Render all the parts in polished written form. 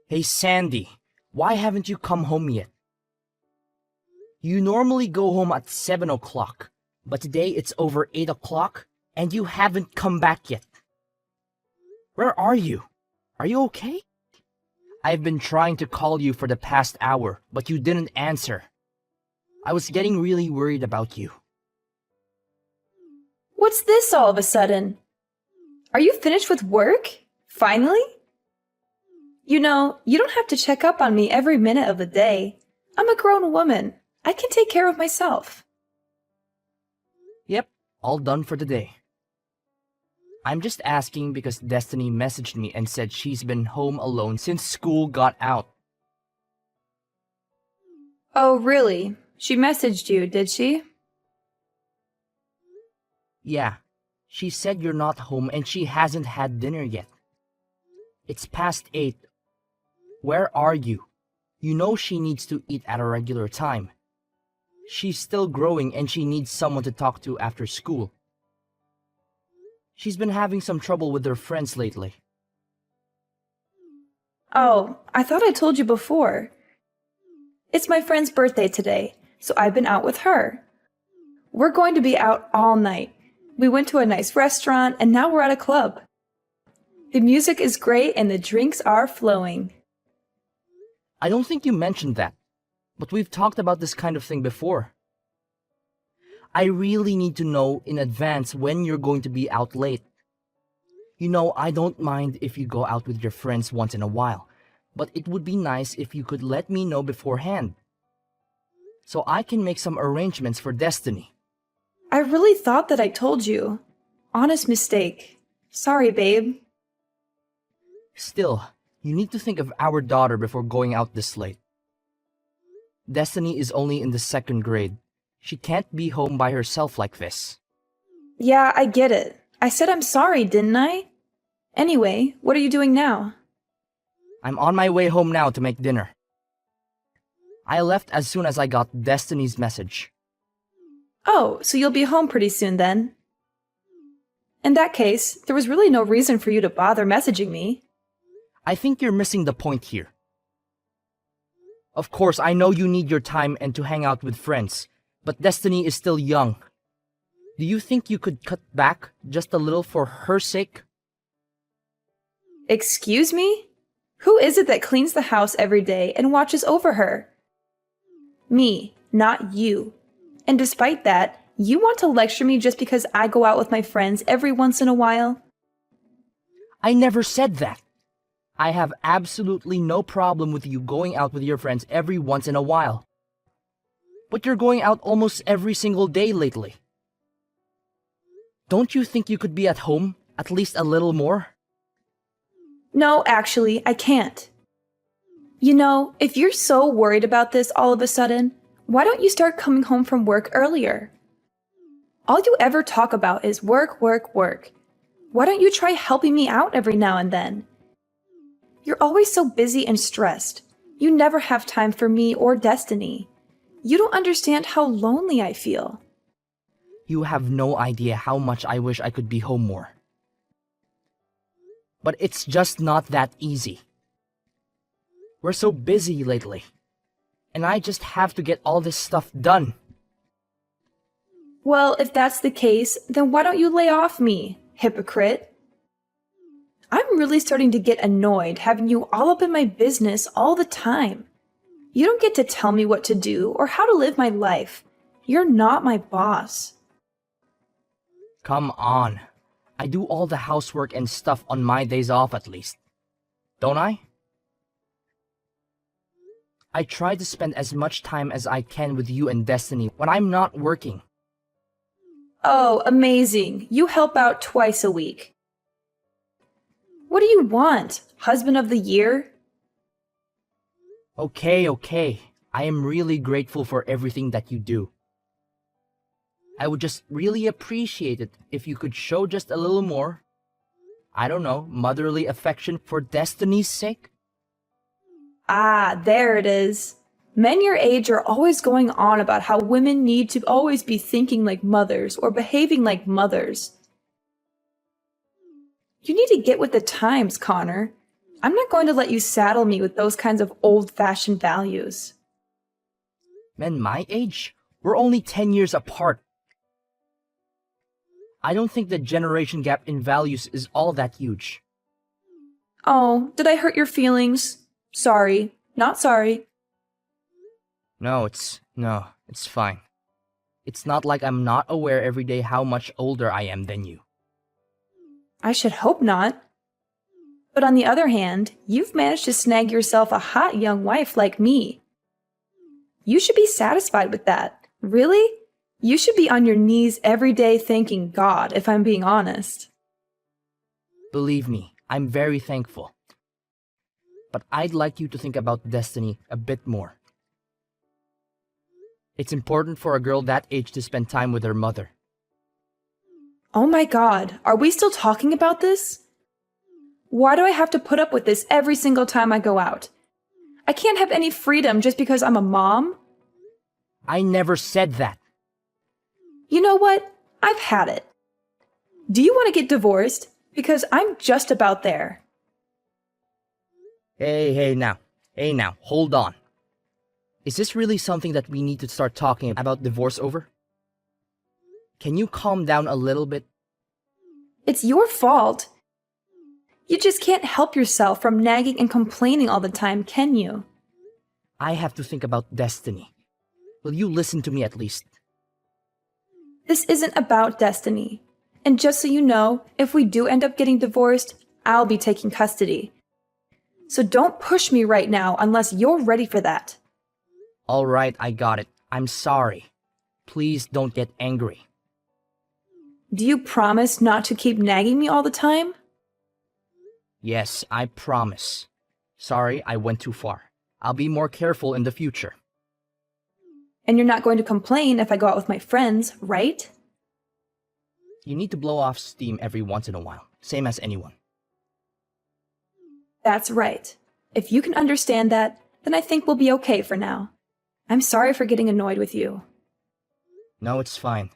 Hey Sandy, why haven't you come home yet? You normally go home at 7 o'clock, but today it's over 8 o'clock and you haven't come back yet. Where are you? Are you okay? I've been trying to call you for the past hour, but you didn't answer. I was getting really worried about you. What's this all of a sudden? Are you finished with work? Finally? You know, you don't have to check up on me every minute of the day. I'm a grown woman. I can take care of myself. Yep, all done for the day. I'm just asking because Destiny messaged me and said she's been home alone since school got out. Oh, really? She messaged you, did she? Yeah, she said you're not home and she hasn't had dinner yet. It's past 8. Where are you? You know she needs to eat at a regular time. She's still growing and she needs someone to talk to after school. She's been having some trouble with her friends lately. Oh, I thought I told you before. It's my friend's birthday today, so I've been out with her. We're going to be out all night. We went to a nice restaurant and now we're at a club. The music is great and the drinks are flowing. I don't think you mentioned that, but we've talked about this kind of thing before. I really need to know in advance when you're going to be out late. You know, I don't mind if you go out with your friends once in a while, but it would be nice if you could let me know beforehand, so I can make some arrangements for Destiny. I really thought that I told you. Honest mistake. Sorry, babe. Still, you need to think of our daughter before going out this late. Destiny is only in the 2nd grade. She can't be home by herself like this. Yeah, I get it. I said I'm sorry, didn't I? Anyway, what are you doing now? I'm on my way home now to make dinner. I left as soon as I got Destiny's message. Oh, so you'll be home pretty soon then. In that case, there was really no reason for you to bother messaging me. I think you're missing the point here. Of course, I know you need your time and to hang out with friends, but Destiny is still young. Do you think you could cut back just a little for her sake? Excuse me? Who is it that cleans the house every day and watches over her? Me, not you. And despite that, you want to lecture me just because I go out with my friends every once in a while? I never said that. I have absolutely no problem with you going out with your friends every once in a while. But you're going out almost every single day lately. Don't you think you could be at home at least a little more? No, actually, I can't. You know, if you're so worried about this all of a sudden, why don't you start coming home from work earlier? All you ever talk about is work, work, work. Why don't you try helping me out every now and then? You're always so busy and stressed. You never have time for me or Destiny. You don't understand how lonely I feel. You have no idea how much I wish I could be home more. But it's just not that easy. We're so busy lately. And I just have to get all this stuff done. Well, if that's the case, then why don't you lay off me, hypocrite? I'm really starting to get annoyed having you all up in my business all the time. You don't get to tell me what to do or how to live my life. You're not my boss. Come on. I do all the housework and stuff on my days off at least. Don't I? I try to spend as much time as I can with you and Destiny when I'm not working. Oh, amazing. You help out twice a week. What do you want? Husband of the year? Okay. I am really grateful for everything that you do. I would just really appreciate it if you could show just a little more, I don't know, motherly affection for Destiny's sake. Ah, there it is. Men your age are always going on about how women need to always be thinking like mothers or behaving like mothers. You need to get with the times, Connor. I'm not going to let you saddle me with those kinds of old-fashioned values. Men my age? We're only 10 years apart. I don't think the generation gap in values is all that huge. Oh, did I hurt your feelings? Sorry. Not sorry. No, it's fine. It's not like I'm not aware every day how much older I am than you. I should hope not. But on the other hand, you've managed to snag yourself a hot young wife like me. You should be satisfied with that. Really? You should be on your knees every day thanking God, if I'm being honest. Believe me, I'm very thankful. But I'd like you to think about destiny a bit more. It's important for a girl that age to spend time with her mother. Oh my God, are we still talking about this? Why do I have to put up with this every single time I go out? I can't have any freedom just because I'm a mom? I never said that. You know what? I've had it. Do you want to get divorced? Because I'm just about there. Hey now, hold on. Is this really something that we need to start talking about divorce over? Can you calm down a little bit? It's your fault. You just can't help yourself from nagging and complaining all the time, can you? I have to think about destiny. Will you listen to me at least? This isn't about destiny. And just so you know, if we do end up getting divorced, I'll be taking custody. So don't push me right now unless you're ready for that. All right, I got it. I'm sorry. Please don't get angry. Do you promise not to keep nagging me all the time? Yes, I promise. Sorry, I went too far. I'll be more careful in the future. And you're not going to complain if I go out with my friends, right? You need to blow off steam every once in a while, same as anyone. That's right. If you can understand that, then I think we'll be okay for now. I'm sorry for getting annoyed with you. No, it's fine.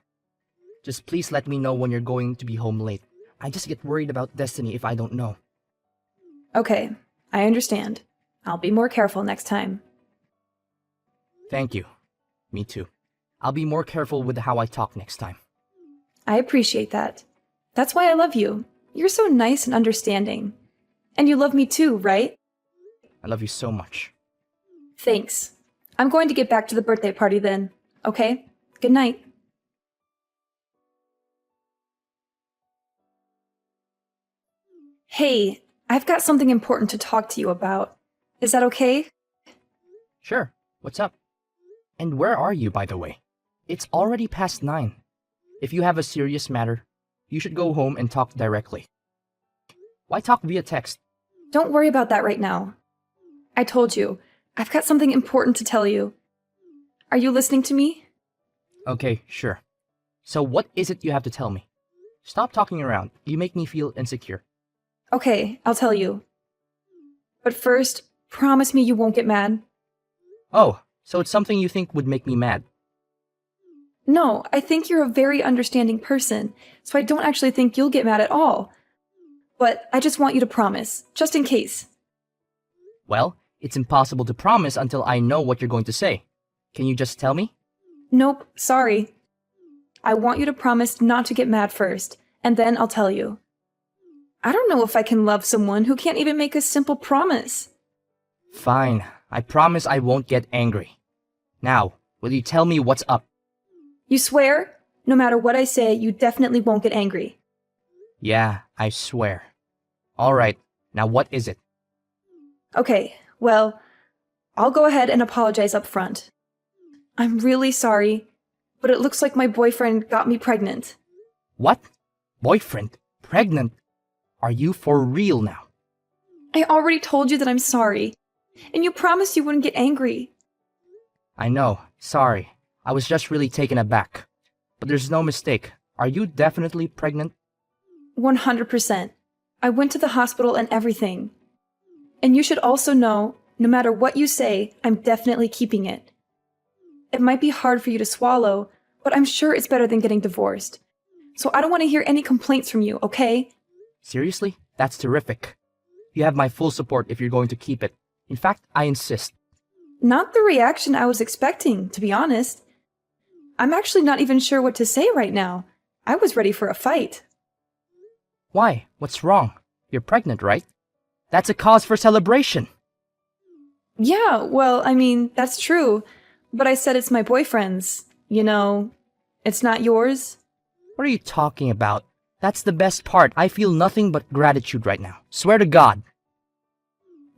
Just please let me know when you're going to be home late. I just get worried about destiny if I don't know. Okay, I understand. I'll be more careful next time. Thank you. Me too. I'll be more careful with how I talk next time. I appreciate that. That's why I love you. You're so nice and understanding. And you love me too, right? I love you so much. Thanks. I'm going to get back to the birthday party then. Okay? Good night. Hey, I've got something important to talk to you about. Is that okay? Sure. What's up? And where are you, by the way? It's already past 9. If you have a serious matter, you should go home and talk directly. Why talk via text? Don't worry about that right now. I told you, I've got something important to tell you. Are you listening to me? Okay, sure. So what is it you have to tell me? Stop talking around. You make me feel insecure. Okay, I'll tell you. But first, promise me you won't get mad. Oh, so it's something you think would make me mad. No, I think you're a very understanding person, so I don't actually think you'll get mad at all. But I just want you to promise, just in case. Well, it's impossible to promise until I know what you're going to say. Can you just tell me? Nope, sorry. I want you to promise not to get mad first, and then I'll tell you. I don't know if I can love someone who can't even make a simple promise. Fine. I promise I won't get angry. Now, will you tell me what's up? You swear? No matter what I say, you definitely won't get angry. Yeah, I swear. All right. Now what is it? Okay, well, I'll go ahead and apologize up front. I'm really sorry, but it looks like my boyfriend got me pregnant. What? Boyfriend? Pregnant? Are you for real now? I already told you that I'm sorry, and you promised you wouldn't get angry. I know. Sorry. I was just really taken aback. But there's no mistake. Are you definitely pregnant? 100%. I went to the hospital and everything. And you should also know, no matter what you say, I'm definitely keeping it. It might be hard for you to swallow, but I'm sure it's better than getting divorced. So I don't want to hear any complaints from you, okay? Seriously? That's terrific. You have my full support if you're going to keep it. In fact, I insist. Not the reaction I was expecting, to be honest. I'm actually not even sure what to say right now. I was ready for a fight. Why? What's wrong? You're pregnant, right? That's a cause for celebration. Yeah, well, I mean, that's true. But I said it's my boyfriend's. You know, it's not yours. What are you talking about? That's the best part. I feel nothing but gratitude right now. Swear to God.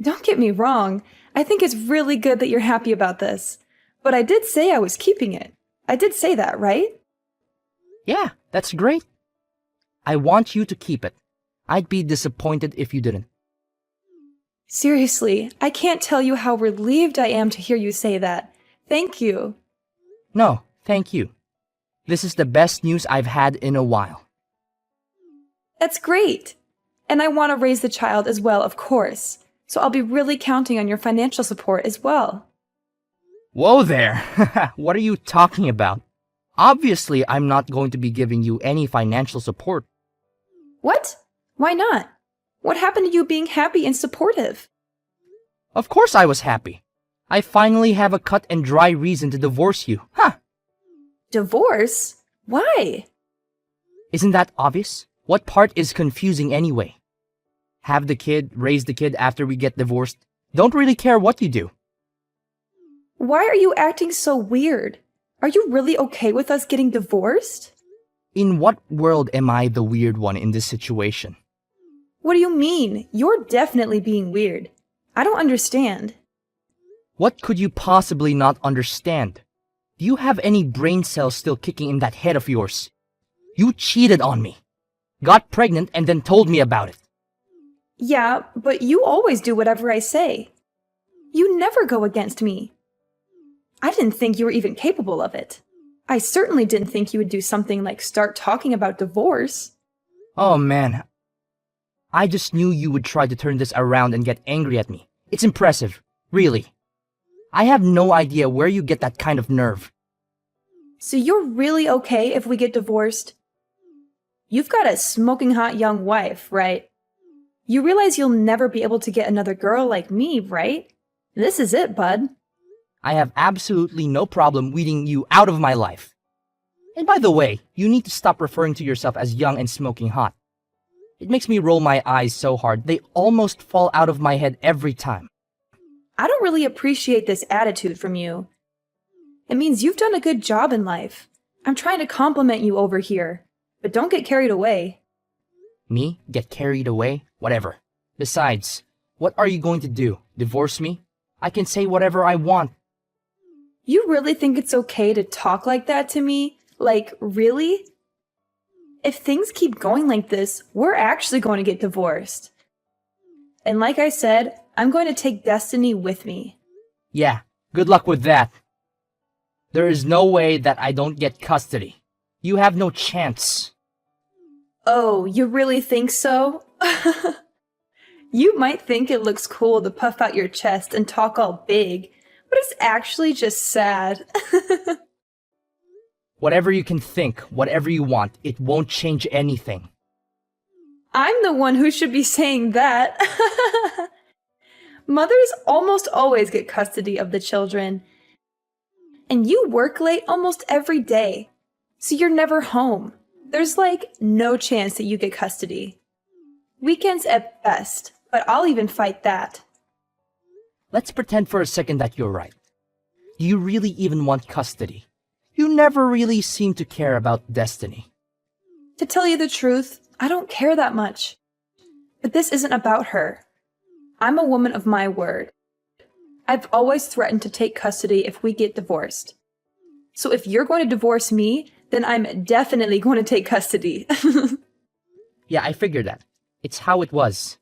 Don't get me wrong. I think it's really good that you're happy about this. But I did say I was keeping it. I did say that, right? Yeah, that's great. I want you to keep it. I'd be disappointed if you didn't. Seriously, I can't tell you how relieved I am to hear you say that. Thank you. No, thank you. This is the best news I've had in a while. That's great. And I want to raise the child as well, of course. So I'll be really counting on your financial support as well. Whoa there! What are you talking about? Obviously, I'm not going to be giving you any financial support. What? Why not? What happened to you being happy and supportive? Of course I was happy. I finally have a cut and dry reason to divorce you. Huh! Divorce? Why? Isn't that obvious? What part is confusing anyway? Have the kid, raise the kid after we get divorced. Don't really care what you do. Why are you acting so weird? Are you really okay with us getting divorced? In what world am I the weird one in this situation? What do you mean? You're definitely being weird. I don't understand. What could you possibly not understand? Do you have any brain cells still kicking in that head of yours? You cheated on me, got pregnant, and then told me about it. Yeah, but you always do whatever I say. You never go against me. I didn't think you were even capable of it. I certainly didn't think you would do something like start talking about divorce. Oh man, I just knew you would try to turn this around and get angry at me. It's impressive, really. I have no idea where you get that kind of nerve. So you're really okay if we get divorced? You've got a smoking hot young wife, right? You realize you'll never be able to get another girl like me, right? This is it, bud. I have absolutely no problem weeding you out of my life. And by the way, you need to stop referring to yourself as young and smoking hot. It makes me roll my eyes so hard, they almost fall out of my head every time. I don't really appreciate this attitude from you. It means you've done a good job in life. I'm trying to compliment you over here, but don't get carried away. Me? Get carried away? Whatever. Besides, what are you going to do? Divorce me? I can say whatever I want. You really think it's okay to talk like that to me? Like, really? If things keep going like this, we're actually going to get divorced. And like I said, I'm going to take Destiny with me. Yeah, good luck with that. There is no way that I don't get custody. You have no chance. Oh, you really think so? You might think it looks cool to puff out your chest and talk all big, but it's actually just sad. Whatever you can think, whatever you want, it won't change anything. I'm the one who should be saying that. Mothers almost always get custody of the children. And you work late almost every day, so you're never home. There's like no chance that you get custody. Weekends at best, but I'll even fight that. Let's pretend for a second that you're right. Do you really even want custody? You never really seem to care about Destiny. To tell you the truth, I don't care that much. But this isn't about her. I'm a woman of my word. I've always threatened to take custody if we get divorced. So if you're going to divorce me, then I'm definitely going to take custody. Yeah, I figured that. It's how it was.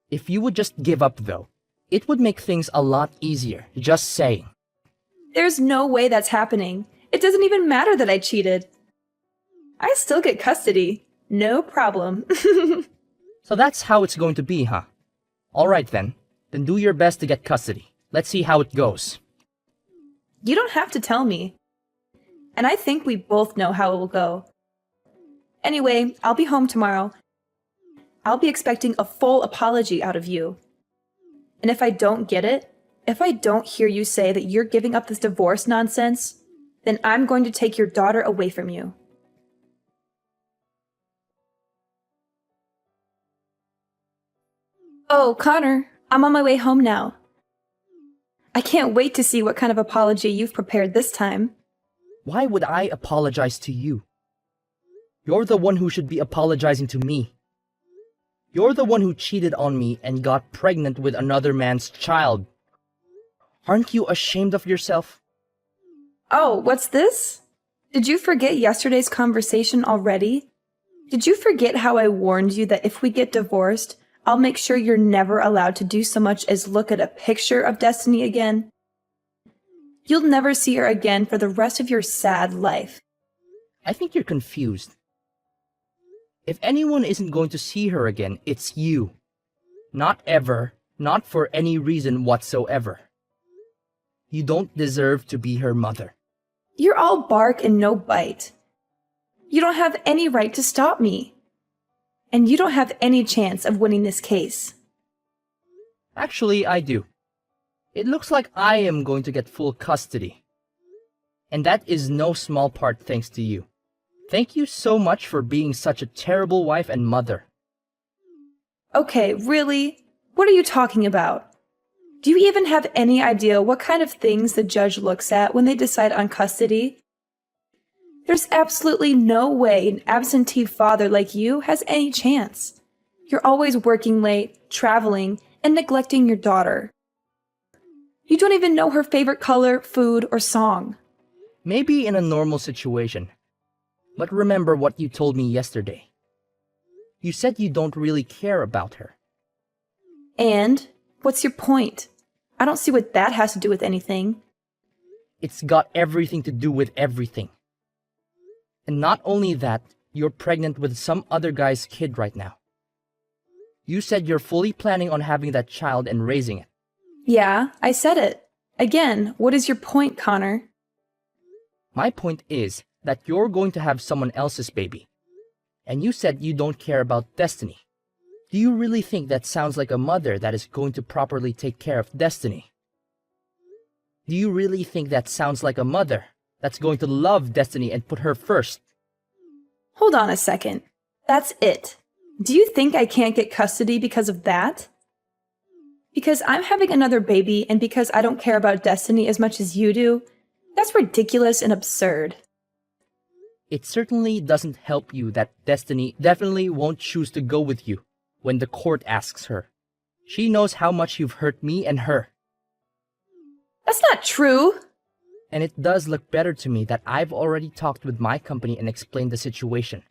If you would just give up, though, it would make things a lot easier, just saying. There's no way that's happening. It doesn't even matter that I cheated. I still get custody. No problem. So that's how it's going to be, huh? Alright then. Then do your best to get custody. Let's see how it goes. You don't have to tell me. And I think we both know how it will go. Anyway, I'll be home tomorrow. I'll be expecting a full apology out of you. And if I don't get it, if I don't hear you say that you're giving up this divorce nonsense, then I'm going to take your daughter away from you. Oh, Connor, I'm on my way home now. I can't wait to see what kind of apology you've prepared this time. Why would I apologize to you? You're the one who should be apologizing to me. You're the one who cheated on me and got pregnant with another man's child. Aren't you ashamed of yourself? Oh, what's this? Did you forget yesterday's conversation already? Did you forget how I warned you that if we get divorced, I'll make sure you're never allowed to do so much as look at a picture of Destiny again? You'll never see her again for the rest of your sad life. I think you're confused. If anyone isn't going to see her again, it's you. Not ever, not for any reason whatsoever. You don't deserve to be her mother. You're all bark and no bite. You don't have any right to stop me. And you don't have any chance of winning this case. Actually, I do. It looks like I am going to get full custody. And that is no small part thanks to you. Thank you so much for being such a terrible wife and mother. Okay, really? What are you talking about? Do you even have any idea what kind of things the judge looks at when they decide on custody? There's absolutely no way an absentee father like you has any chance. You're always working late, traveling, and neglecting your daughter. You don't even know her favorite color, food, or song. Maybe in a normal situation. But remember what you told me yesterday. You said you don't really care about her. And? What's your point? I don't see what that has to do with anything. It's got everything to do with everything. And not only that, you're pregnant with some other guy's kid right now. You said you're fully planning on having that child and raising it. Yeah, I said it. Again, what is your point, Connor? My point is that you're going to have someone else's baby. And you said you don't care about Destiny. Do you really think that sounds like a mother that is going to properly take care of Destiny? Do you really think that sounds like a mother that's going to love Destiny and put her first? Hold on a second. That's it. Do you think I can't get custody because of that? Because I'm having another baby and because I don't care about Destiny as much as you do? That's ridiculous and absurd. It certainly doesn't help you that Destiny definitely won't choose to go with you when the court asks her. She knows how much you've hurt me and her. That's not true. And it does look better to me that I've already talked with my company and explained the situation.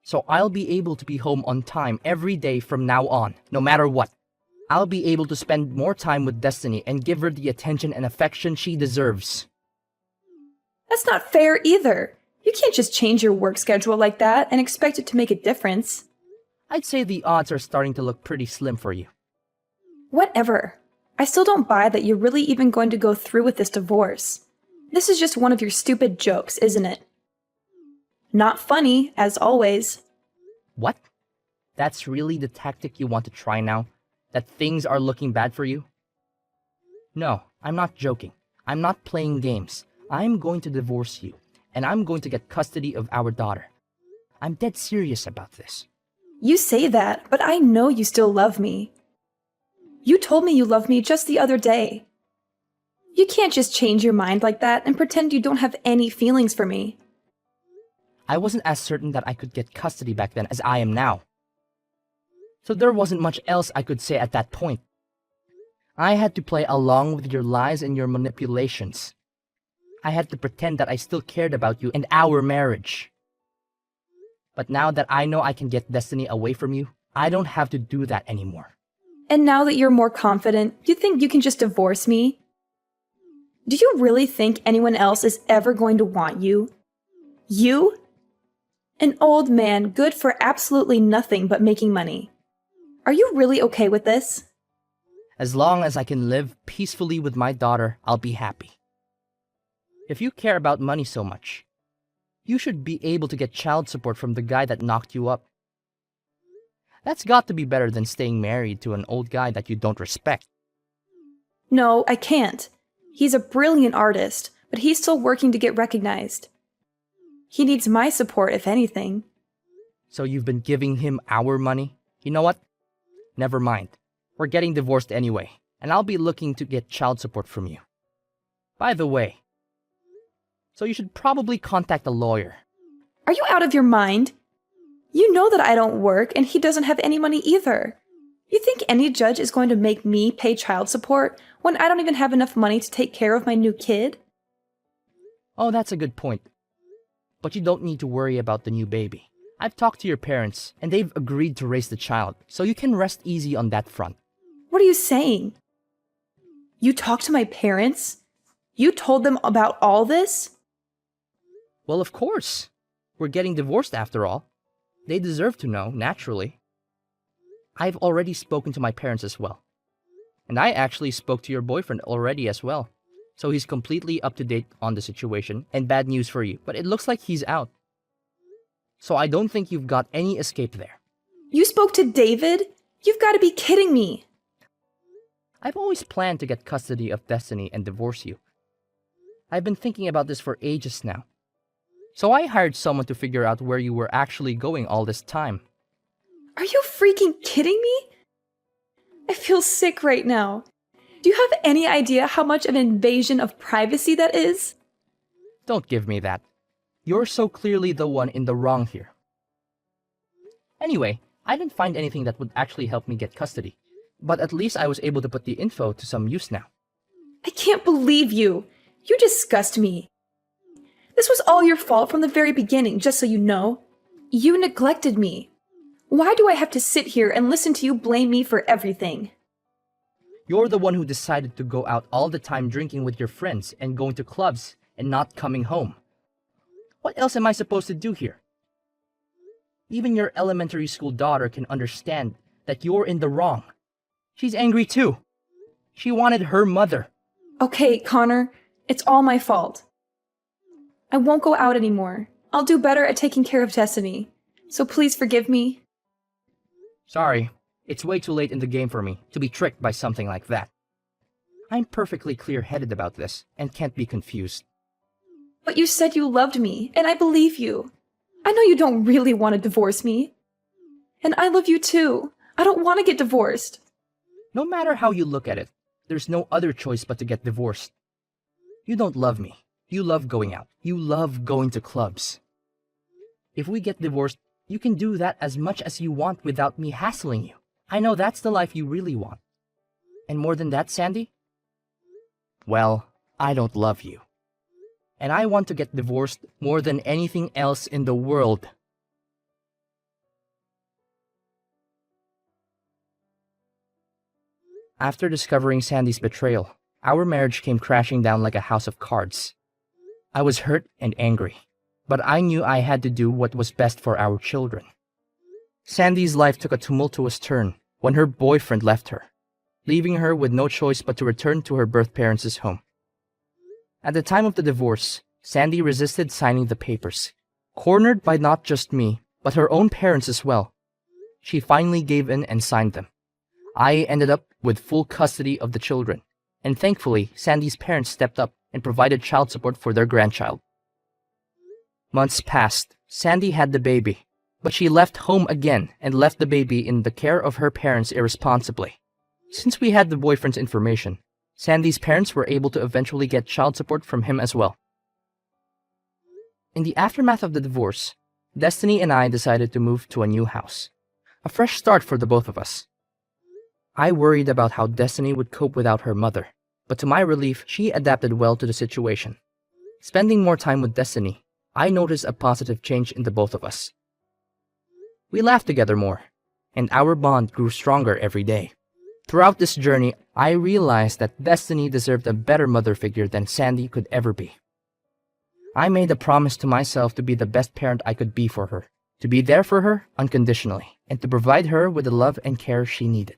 So I'll be able to be home on time every day from now on, no matter what. I'll be able to spend more time with Destiny and give her the attention and affection she deserves. That's not fair either. You can't just change your work schedule like that and expect it to make a difference. I'd say the odds are starting to look pretty slim for you. Whatever. I still don't buy that you're really even going to go through with this divorce. This is just one of your stupid jokes, isn't it? Not funny, as always. What? That's really the tactic you want to try now? That things are looking bad for you? No, I'm not joking. I'm not playing games. I'm going to divorce you, and I'm going to get custody of our daughter. I'm dead serious about this. You say that, but I know you still love me. You told me you loved me just the other day. You can't just change your mind like that and pretend you don't have any feelings for me. I wasn't as certain that I could get custody back then as I am now. So there wasn't much else I could say at that point. I had to play along with your lies and your manipulations. I had to pretend that I still cared about you and our marriage. But now that I know I can get Destiny away from you, I don't have to do that anymore. And now that you're more confident, you think you can just divorce me? Do you really think anyone else is ever going to want you? You? An old man good for absolutely nothing but making money. Are you really okay with this? As long as I can live peacefully with my daughter, I'll be happy. If you care about money so much, you should be able to get child support from the guy that knocked you up. That's got to be better than staying married to an old guy that you don't respect. No, I can't. He's a brilliant artist, but he's still working to get recognized. He needs my support, if anything. So you've been giving him our money? You know what? Never mind. We're getting divorced anyway, and I'll be looking to get child support from you. By the way, so you should probably contact a lawyer. Are you out of your mind? You know that I don't work and he doesn't have any money either. You think any judge is going to make me pay child support when I don't even have enough money to take care of my new kid? Oh, that's a good point. But you don't need to worry about the new baby. I've talked to your parents, and they've agreed to raise the child, so you can rest easy on that front. What are you saying? You talked to my parents? You told them about all this? Well, of course. We're getting divorced after all. They deserve to know, naturally. I've already spoken to my parents as well. And I actually spoke to your boyfriend already as well. So he's completely up to date on the situation, and bad news for you, but it looks like he's out. So I don't think you've got any escape there. You spoke to David? You've got to be kidding me. I've always planned to get custody of Destiny and divorce you. I've been thinking about this for ages now. So I hired someone to figure out where you were actually going all this time. Are you freaking kidding me? I feel sick right now. Do you have any idea how much of an invasion of privacy that is? Don't give me that. You're so clearly the one in the wrong here. Anyway, I didn't find anything that would actually help me get custody. But at least I was able to put the info to some use now. I can't believe you. You disgust me. This was all your fault from the very beginning, just so you know. You neglected me. Why do I have to sit here and listen to you blame me for everything? You're the one who decided to go out all the time drinking with your friends and going to clubs and not coming home. What else am I supposed to do here? Even your elementary school daughter can understand that you're in the wrong. She's angry too. She wanted her mother. Okay, Connor, it's all my fault. I won't go out anymore. I'll do better at taking care of Destiny. So please forgive me. Sorry, it's way too late in the game for me to be tricked by something like that. I'm perfectly clear-headed about this and can't be confused. But you said you loved me, and I believe you. I know you don't really want to divorce me. And I love you too. I don't want to get divorced. No matter how you look at it, there's no other choice but to get divorced. You don't love me. You love going out. You love going to clubs. If we get divorced, you can do that as much as you want without me hassling you. I know that's the life you really want. And more than that, Sandy? Well, I don't love you. And I want to get divorced more than anything else in the world. After discovering Sandy's betrayal, our marriage came crashing down like a house of cards. I was hurt and angry, but I knew I had to do what was best for our children. Sandy's life took a tumultuous turn when her boyfriend left her, leaving her with no choice but to return to her birth parents' home. At the time of the divorce, Sandy resisted signing the papers, cornered by not just me, but her own parents as well. She finally gave in and signed them. I ended up with full custody of the children, and thankfully, Sandy's parents stepped up and provided child support for their grandchild. Months passed. Sandy had the baby, but she left home again and left the baby in the care of her parents irresponsibly. Since we had the boyfriend's information, Sandy's parents were able to eventually get child support from him as well. In the aftermath of the divorce, Destiny and I decided to move to a new house, a fresh start for the both of us. I worried about how Destiny would cope without her mother, but to my relief, she adapted well to the situation. Spending more time with Destiny, I noticed a positive change in the both of us. We laughed together more, and our bond grew stronger every day. Throughout this journey, I realized that Destiny deserved a better mother figure than Sandy could ever be. I made a promise to myself to be the best parent I could be for her, to be there for her unconditionally, and to provide her with the love and care she needed.